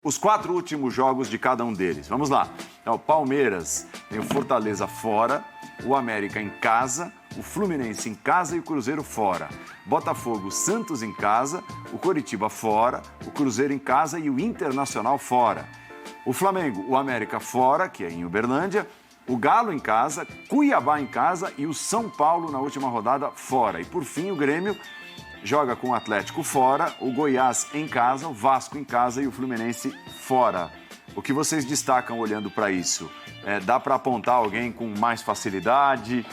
Os 4 últimos jogos de cada um deles. Vamos lá. Então, o Palmeiras tem o Fortaleza fora, o América em casa, o Fluminense em casa e o Cruzeiro fora. Botafogo, Santos em casa, o Coritiba fora, o Cruzeiro em casa e o Internacional fora. O Flamengo, o América fora, que é em Uberlândia, o Galo em casa, Cuiabá em casa e o São Paulo na última rodada fora. E por fim, o Grêmio joga com o Atlético fora, o Goiás em casa, o Vasco em casa e o Fluminense fora. O que vocês destacam olhando para isso? Dá para apontar alguém com mais facilidade?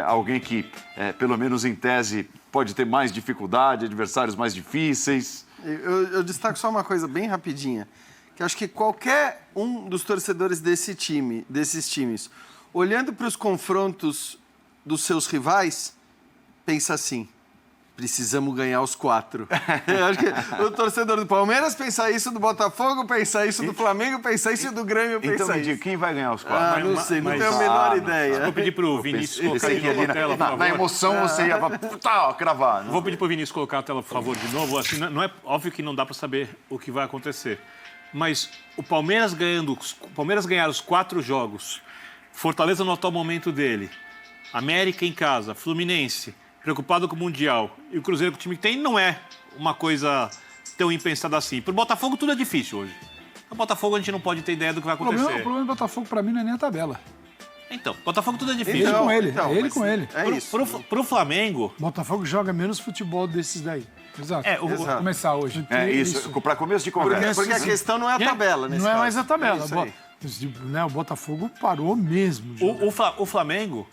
Alguém que, pelo menos em tese, pode ter mais dificuldade, adversários mais difíceis? Eu destaco só uma coisa bem rapidinha, que acho que qualquer um dos torcedores desses times, olhando para os confrontos dos seus rivais, pensa assim: precisamos ganhar os 4. Eu acho que o torcedor do Palmeiras pensa isso, do Botafogo pensa isso, do Flamengo pensa isso e do Grêmio pensa então, isso. Quem vai ganhar os 4? Não sei, não tenho a menor ideia. Vou pedir para o Vinícius colocar aqui na tela, por favor. Na emoção você ia cravar. Vou pedir para o Vinícius colocar a tela, por favor, de novo. Assim, não é óbvio que não dá para saber o que vai acontecer. Mas o Palmeiras ganhar os 4 jogos, Fortaleza no atual momento dele, América em casa, Fluminense preocupado com o Mundial e o Cruzeiro com o time que tem, não é uma coisa tão impensada assim. Para o Botafogo tudo é difícil hoje. O Botafogo a gente não pode ter ideia do que vai acontecer. O problema do Botafogo para mim não é nem a tabela. Então, Botafogo tudo é difícil. Ele com ele, ele com ele. É isso. Pro Flamengo... Botafogo joga menos futebol desses daí. Exato. Exato. Começar hoje. Isso. Para começo de conversa. Porque a questão não é a tabela, nesse Não é caso. mais a tabela. É isso aí. O Botafogo parou mesmo. O Flamengo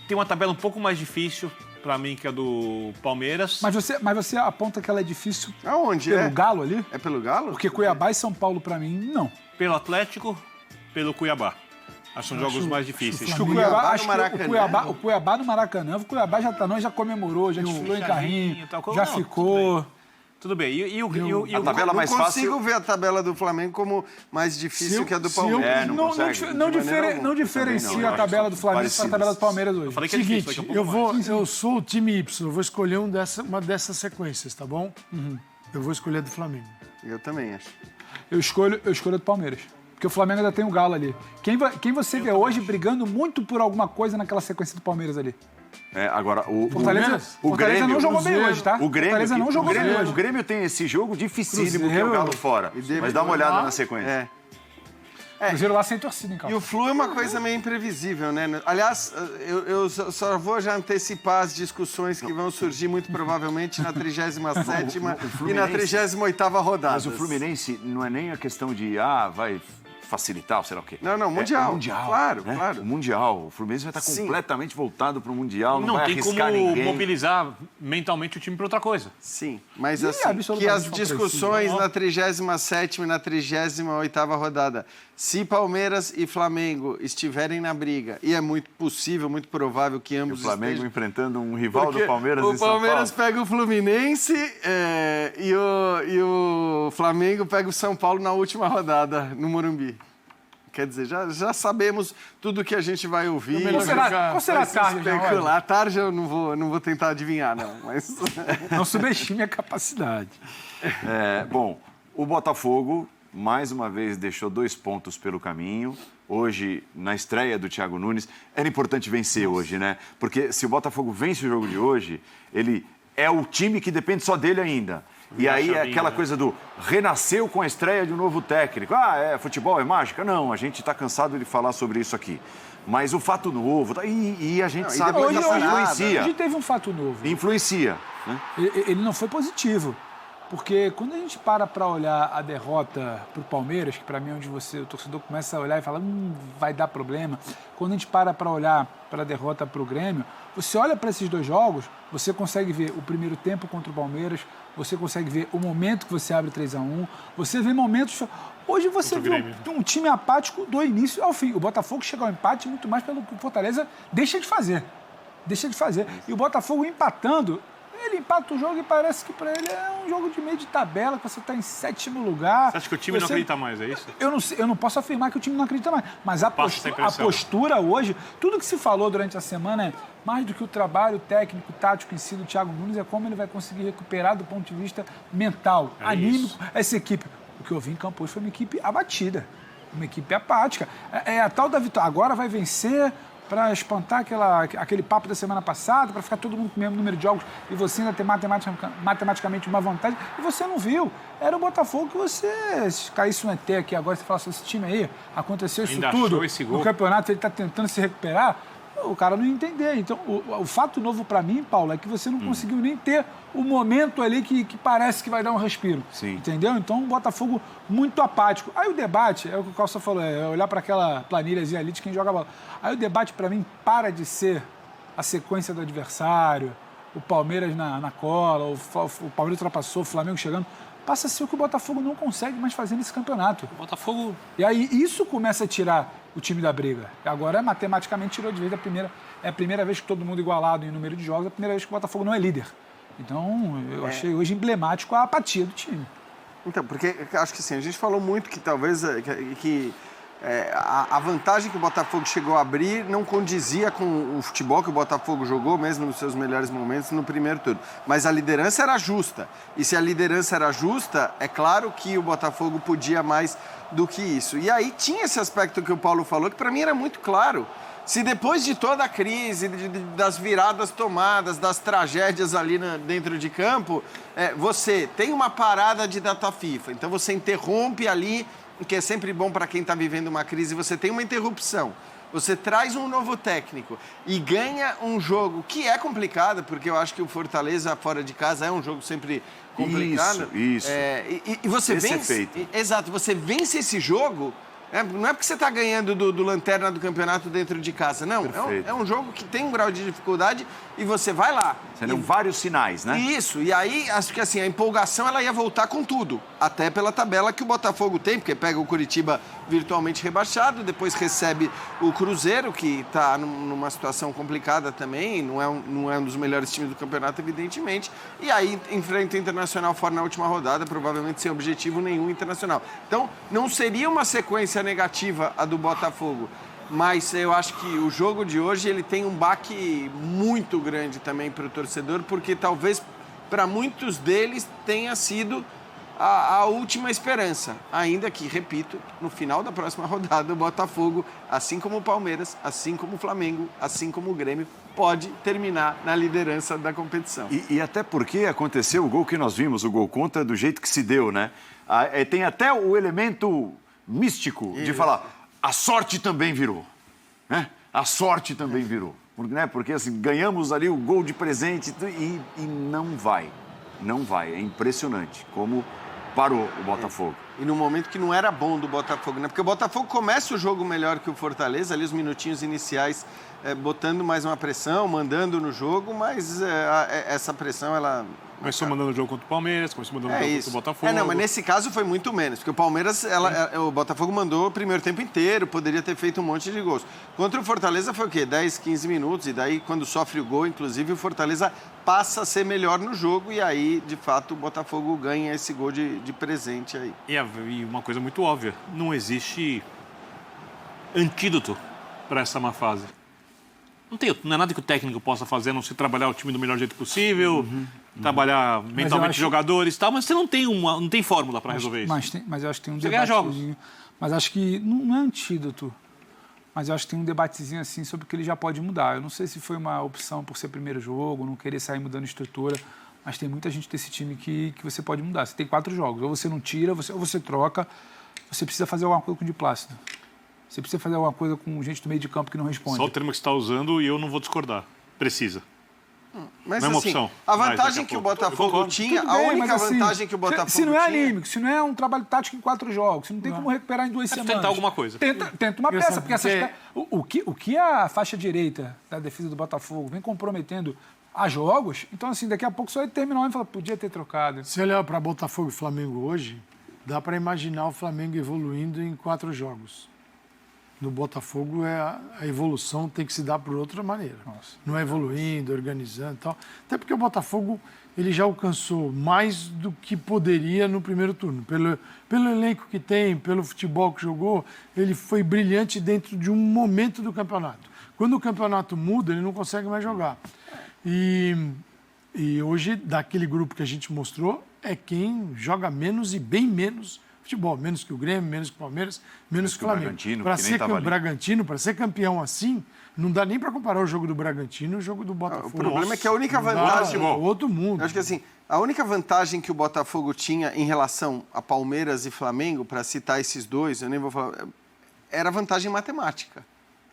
tem uma tabela um pouco mais difícil para mim que a do Palmeiras. Mas você aponta que ela é difícil Aonde? pelo Galo ali? É pelo Galo? Porque Cuiabá e São Paulo, para mim, não. Pelo Atlético, pelo Cuiabá. Acho que são jogos mais difíceis. Acho que o Cuiabá no Maracanã. O Cuiabá já comemorou, já desfilou em carrinho, já ficou. Tudo bem. A tabela mais fácil... Eu consigo ver a tabela do Flamengo como mais difícil que a do Palmeiras. Não diferencia a tabela do Flamengo com a tabela do Palmeiras hoje. Eu falei que é difícil, Seguinte, eu sou o time Y, eu vou escolher uma dessas sequências, tá bom? Eu vou escolher a do Flamengo. Eu também acho. Eu escolho a do Palmeiras. Porque o Flamengo ainda tem o Galo ali. Quem você vê hoje brigando muito por alguma coisa naquela sequência do Palmeiras ali? Agora, o Fortaleza Grêmio não jogou bem hoje, tá? O Grêmio tem esse jogo dificílimo que é o Galo fora. Mas dá uma olhada na sequência. Cruzeiro lá sem torcida em campo. E o Flu é uma coisa meio imprevisível, né? Aliás, eu só vou já antecipar as discussões que vão surgir muito provavelmente na 37ª e na 38ª rodada. Mas o Fluminense não é nem a questão de, vai facilitar, sei lá o quê. Não, Mundial. É o Mundial. Claro, né? claro. O Mundial. O Fluminense vai estar completamente voltado para o Mundial, não vai tem arriscar como ninguém. mobilizar mentalmente o time para outra coisa. Sim, mas assim, que as discussões na 37ª e na 38ª rodada, se Palmeiras e Flamengo estiverem na briga, e é muito possível, muito provável que ambos O Flamengo estejam... enfrentando um rival do Palmeiras em São Paulo. O Palmeiras pega o Fluminense e o Flamengo pega o São Paulo na última rodada, no Morumbi. Quer dizer, já sabemos tudo que a gente vai ouvir. Qual será a tarde? A tarde eu não vou tentar adivinhar, não. Mas... Não subestime a capacidade. Bom, o Botafogo, mais uma vez, deixou 2 pontos pelo caminho. Hoje, na estreia do Thiago Nunes, era importante vencer hoje, né? Porque se o Botafogo vence o jogo de hoje, ele é o time que depende só dele ainda. E aí é aquela coisa do renasceu com a estreia de um novo técnico. Futebol é mágica? Não, a gente está cansado de falar sobre isso aqui. Mas o fato novo... E a gente sabe que isso influencia. Hoje teve um fato novo. Influencia. Né? Ele não foi positivo. Porque quando a gente para olhar a derrota para o Palmeiras, que para mim é onde o torcedor começa a olhar e fala, vai dar problema. Quando a gente para olhar para a derrota para o Grêmio, você olha para esses 2 jogos, você consegue ver o primeiro tempo contra o Palmeiras, você consegue ver o momento que você abre 3-1, você vê momentos... Hoje você vê um time apático do início ao fim. O Botafogo chega ao empate muito mais pelo que o Fortaleza deixa de fazer. E o Botafogo empatando... ele empata o jogo e parece que para ele é um jogo de meio de tabela, que você está em 7º lugar. Você acha que o time não acredita mais, é isso? Eu não posso afirmar que o time não acredita mais, mas a postura hoje, tudo que se falou durante a semana é mais do que o trabalho técnico, tático em si do Thiago Nunes, é como ele vai conseguir recuperar do ponto de vista mental, anímico, essa equipe. O que eu vi em campo hoje foi uma equipe abatida, uma equipe apática. É a tal da vitória. Agora vai vencer para espantar aquele papo da semana passada, para ficar todo mundo com o mesmo número de jogos e você ainda ter matematicamente uma vantagem. E você não viu. Era o Botafogo que você, se caísse um ET aqui agora, você falasse, esse time aí, aconteceu isso ainda tudo no campeonato, ele está tentando se recuperar, o cara não ia entender. Então, o fato novo para mim, Paulo, é que você não conseguiu nem ter o momento ali que parece que vai dar um respiro. Sim. Entendeu? Então, o Botafogo muito apático. Aí o debate, é o que o Calça falou, é olhar para aquela planilhazinha ali de quem joga bola. Aí o debate, para mim, para de ser a sequência do adversário, o Palmeiras na cola, o Palmeiras ultrapassou, o Flamengo chegando. Passa a ser o que o Botafogo não consegue mais fazer nesse campeonato. O Botafogo... E aí isso começa a tirar o time da briga. Agora, matematicamente, tirou de vez é a primeira vez que todo mundo igualado em número de jogos, é a primeira vez que o Botafogo não é líder. Então, eu achei hoje emblemático a apatia do time. Então, porque acho que assim, a gente falou muito que talvez a vantagem que o Botafogo chegou a abrir não condizia com o futebol que o Botafogo jogou, mesmo nos seus melhores momentos no primeiro turno. Mas a liderança era justa. E se a liderança era justa, é claro que o Botafogo podia mais do que isso. E aí tinha esse aspecto que o Paulo falou, que para mim era muito claro. Se depois de toda a crise, das viradas tomadas, das tragédias ali dentro de campo, você tem uma parada de data FIFA, então você interrompe ali, o que é sempre bom para quem está vivendo uma crise, você tem uma interrupção. Você traz um novo técnico e ganha um jogo que é complicado, porque eu acho que o Fortaleza fora de casa é um jogo sempre complicado. Isso. E você esse vence. Efeito. Exato, você vence esse jogo. Não é porque você está ganhando do lanterna do campeonato dentro de casa, não. É um jogo que tem um grau de dificuldade e você vai lá. Você deu vários sinais, né? Isso, e aí acho que assim, a empolgação ela ia voltar com tudo. Até pela tabela que o Botafogo tem, porque pega o Curitiba virtualmente rebaixado, depois recebe o Cruzeiro, que está numa situação complicada também, não é um dos melhores times do campeonato, evidentemente. E aí enfrenta o Internacional fora na última rodada, provavelmente sem objetivo nenhum internacional. Então, não seria uma sequência negativa a do Botafogo. Mas eu acho que o jogo de hoje ele tem um baque muito grande também para o torcedor, porque talvez para muitos deles tenha sido a última esperança. Ainda que, repito, no final da próxima rodada, o Botafogo, assim como o Palmeiras, assim como o Flamengo, assim como o Grêmio, pode terminar na liderança da competição. E até porque aconteceu o gol que nós vimos, o gol contra, do jeito que se deu, né? Tem até o elemento místico de falar... A sorte também virou, né? A sorte também virou, porque assim, ganhamos ali o gol de presente e não vai, é impressionante como parou o Botafogo. E no momento que não era bom do Botafogo, né? Porque o Botafogo começa o jogo melhor que o Fortaleza, ali os minutinhos iniciais, botando mais uma pressão, mandando no jogo, mas essa pressão, ela... Começou mandando o jogo contra o Palmeiras, começou mandando o jogo contra o Botafogo. Não, mas nesse caso foi muito menos, porque o Palmeiras, o Botafogo mandou o primeiro tempo inteiro, poderia ter feito um monte de gols. Contra o Fortaleza foi o quê? 10, 15 minutos, e daí quando sofre o gol, inclusive, o Fortaleza passa a ser melhor no jogo, e aí, de fato, o Botafogo ganha esse gol de presente aí. E uma coisa muito óbvia, não existe antídoto para essa má fase. Não é nada que o técnico possa fazer, a não se trabalhar o time do melhor jeito possível, trabalhar mentalmente jogadores e tal, mas você não tem fórmula para resolver isso. Mas eu acho que tem um você ganha jogos. Mas acho que não é antídoto, mas eu acho que tem um debatezinho assim sobre o que ele já pode mudar. Eu não sei se foi uma opção por ser primeiro jogo, não querer sair mudando estrutura, mas tem muita gente desse time que você pode mudar. Você tem 4 jogos, ou você não tira, ou você troca, você precisa fazer alguma coisa com o de Plácido. Você precisa fazer alguma coisa com gente do meio de campo que não responde. Só o termo que você está usando e eu não vou discordar. Precisa. Mas não é uma assim, opção. a vantagem que o Botafogo tinha, a única vantagem que o Botafogo tinha... Se não é anímico, se não é um trabalho tático em 4 jogos, se não tem como recuperar em 2 semanas... Tentar alguma coisa. Tenta uma peça, porque o que a faixa direita da defesa do Botafogo vem comprometendo a jogos, então assim, daqui a pouco só vai terminar e falar, podia ter trocado. Se olhar para Botafogo e Flamengo hoje, dá para imaginar o Flamengo evoluindo em 4 jogos. No Botafogo a evolução tem que se dar por outra maneira. Não é evoluindo, organizando e tal. Até porque o Botafogo ele já alcançou mais do que poderia no primeiro turno. Pelo elenco que tem, pelo futebol que jogou, ele foi brilhante dentro de um momento do campeonato. Quando o campeonato muda, ele não consegue mais jogar. E hoje, daquele grupo que a gente mostrou, é quem joga menos e bem menos futebol. Menos que o Grêmio, menos que o Palmeiras, menos que o Flamengo. Bragantino, para ser campeão assim, não dá nem para comparar o jogo do Bragantino e o jogo do Botafogo. O problema é que a única vantagem... Outro mundo. Eu acho que assim, a única vantagem que o Botafogo tinha em relação a Palmeiras e Flamengo, para citar esses dois, eu nem vou falar, era a vantagem matemática.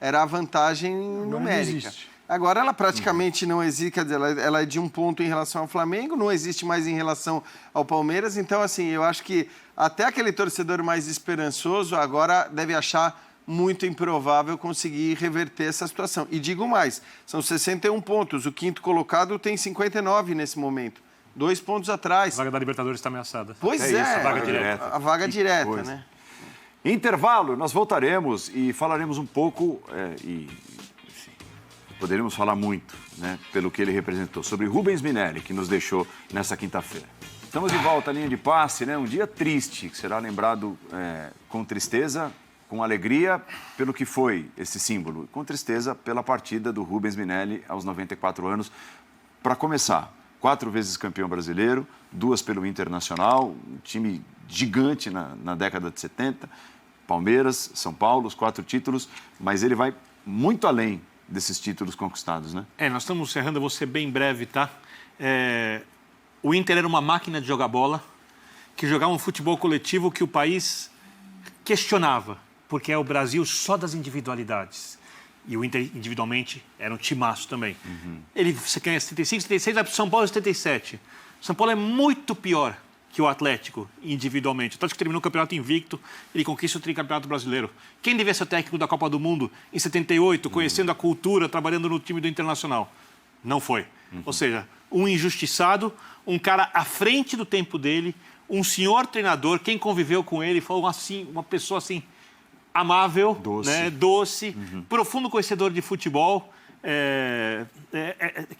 Era a vantagem numérica. Agora ela praticamente não existe, quer dizer, ela é de um ponto em relação ao Flamengo, não existe mais em relação ao Palmeiras. Então, assim, eu acho que até aquele torcedor mais esperançoso agora deve achar muito improvável conseguir reverter essa situação. E digo mais, são 61 pontos, o quinto colocado tem 59 nesse momento, 2 pontos atrás. A vaga da Libertadores está ameaçada. Pois é, a vaga direta. A vaga direta, né? Intervalo, nós voltaremos e falaremos um pouco, poderíamos falar muito, né, pelo que ele representou, sobre Rubens Minelli, que nos deixou nessa quinta-feira. Estamos de volta à linha de passe, né? Um dia triste, que será lembrado com tristeza, com alegria pelo que foi esse símbolo, com tristeza pela partida do Rubens Minelli aos 94 anos. Para começar, 4 vezes campeão brasileiro, 2 pelo Internacional, um time gigante na década de 70, Palmeiras, São Paulo, os 4 títulos, mas ele vai muito além desses títulos conquistados, né? Nós estamos encerrando, eu vou ser bem breve, tá? O Inter era uma máquina de jogar bola, que jogava um futebol coletivo que o país questionava, porque é o Brasil só das individualidades. E o Inter, individualmente, era um timaço também. Ele ganha 75, 76, vai para o São Paulo em 77. São Paulo é muito pior que o Atlético, individualmente. O Atlético terminou o campeonato invicto, ele conquista o tricampeonato brasileiro. Quem devia ser o técnico da Copa do Mundo em 78, conhecendo a cultura, trabalhando no time do Internacional? Não foi. Ou seja, um injustiçado, um cara à frente do tempo dele, um senhor treinador, quem conviveu com ele, foi uma pessoa assim, amável, doce, profundo conhecedor de futebol,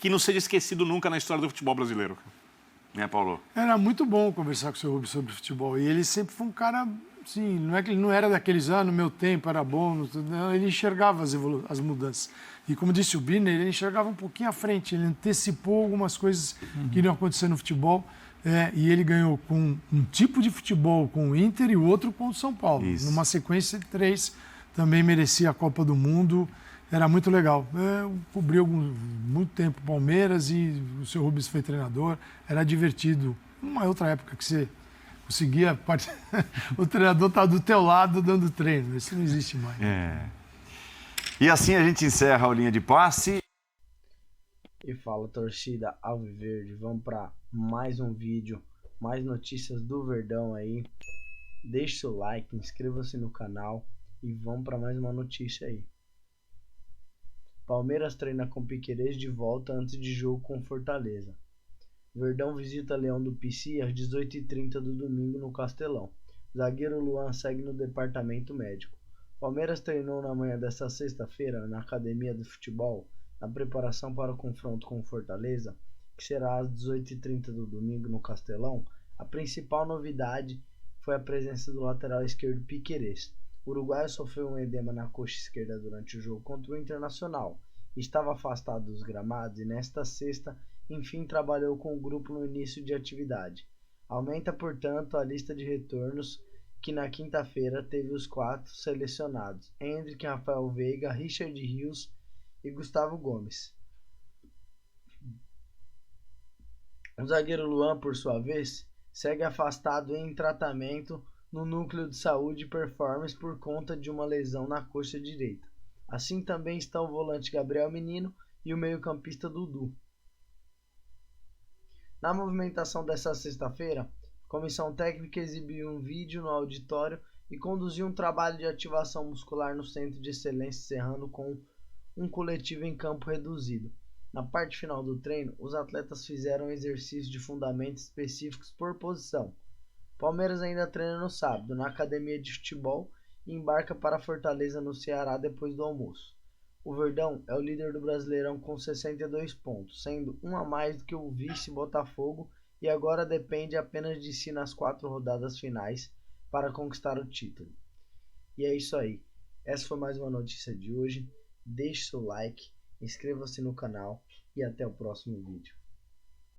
que não seja esquecido nunca na história do futebol brasileiro. Paulo? Era muito bom conversar com o seu Rubens sobre futebol. E ele sempre foi um cara, assim, não é que ele não era daqueles, no meu tempo era bom, não, ele enxergava as mudanças. E como disse o Birner, ele enxergava um pouquinho à frente, ele antecipou algumas coisas que iriam acontecer no futebol. E ele ganhou com um tipo de futebol com o Inter e o outro com o São Paulo. Isso. Numa sequência de 3, também merecia a Copa do Mundo. Era muito legal. Eu cobri muito tempo Palmeiras e o seu Rubens foi treinador. Era divertido. Numa outra época que você conseguia... o treinador estava do teu lado dando treino. Isso não existe mais. E assim a gente encerra a linha de passe. E fala, torcida Alviverde. Vamos para mais um vídeo, mais notícias do Verdão aí. Deixe seu like, inscreva-se no canal e vamos para mais uma notícia aí. Palmeiras treina com Piquerez de volta antes de jogo com Fortaleza. Verdão visita Leão do Pici às 18h30 do domingo no Castelão. Zagueiro Luan segue no departamento médico. Palmeiras treinou na manhã desta sexta-feira na Academia de Futebol, na preparação para o confronto com Fortaleza, que será às 18h30 do domingo no Castelão. A principal novidade foi a presença do lateral esquerdo Piquerez. O uruguaio sofreu um edema na coxa esquerda durante o jogo contra o Internacional. Estava afastado dos gramados e nesta sexta, enfim, trabalhou com o grupo no início de atividade. Aumenta, portanto, a lista de retornos, que na quinta-feira teve os 4 selecionados: Hendrick, Rafael Veiga, Richard Rios e Gustavo Gomes. O zagueiro Luan, por sua vez, segue afastado em tratamento no núcleo de saúde e performance por conta de uma lesão na coxa direita. Assim também estão o volante Gabriel Menino e o meio-campista Dudu. Na movimentação desta sexta-feira, a comissão técnica exibiu um vídeo no auditório e conduziu um trabalho de ativação muscular no Centro de Excelência, encerrando com um coletivo em campo reduzido. Na parte final do treino, os atletas fizeram exercícios de fundamentos específicos por posição. Palmeiras ainda treina no sábado, na academia de futebol, e embarca para Fortaleza no Ceará depois do almoço. O Verdão é o líder do Brasileirão com 62 pontos, sendo um a mais do que o vice Botafogo, e agora depende apenas de si nas 4 rodadas finais para conquistar o título. E é isso aí. Essa foi mais uma notícia de hoje. Deixe seu like, inscreva-se no canal e até o próximo vídeo.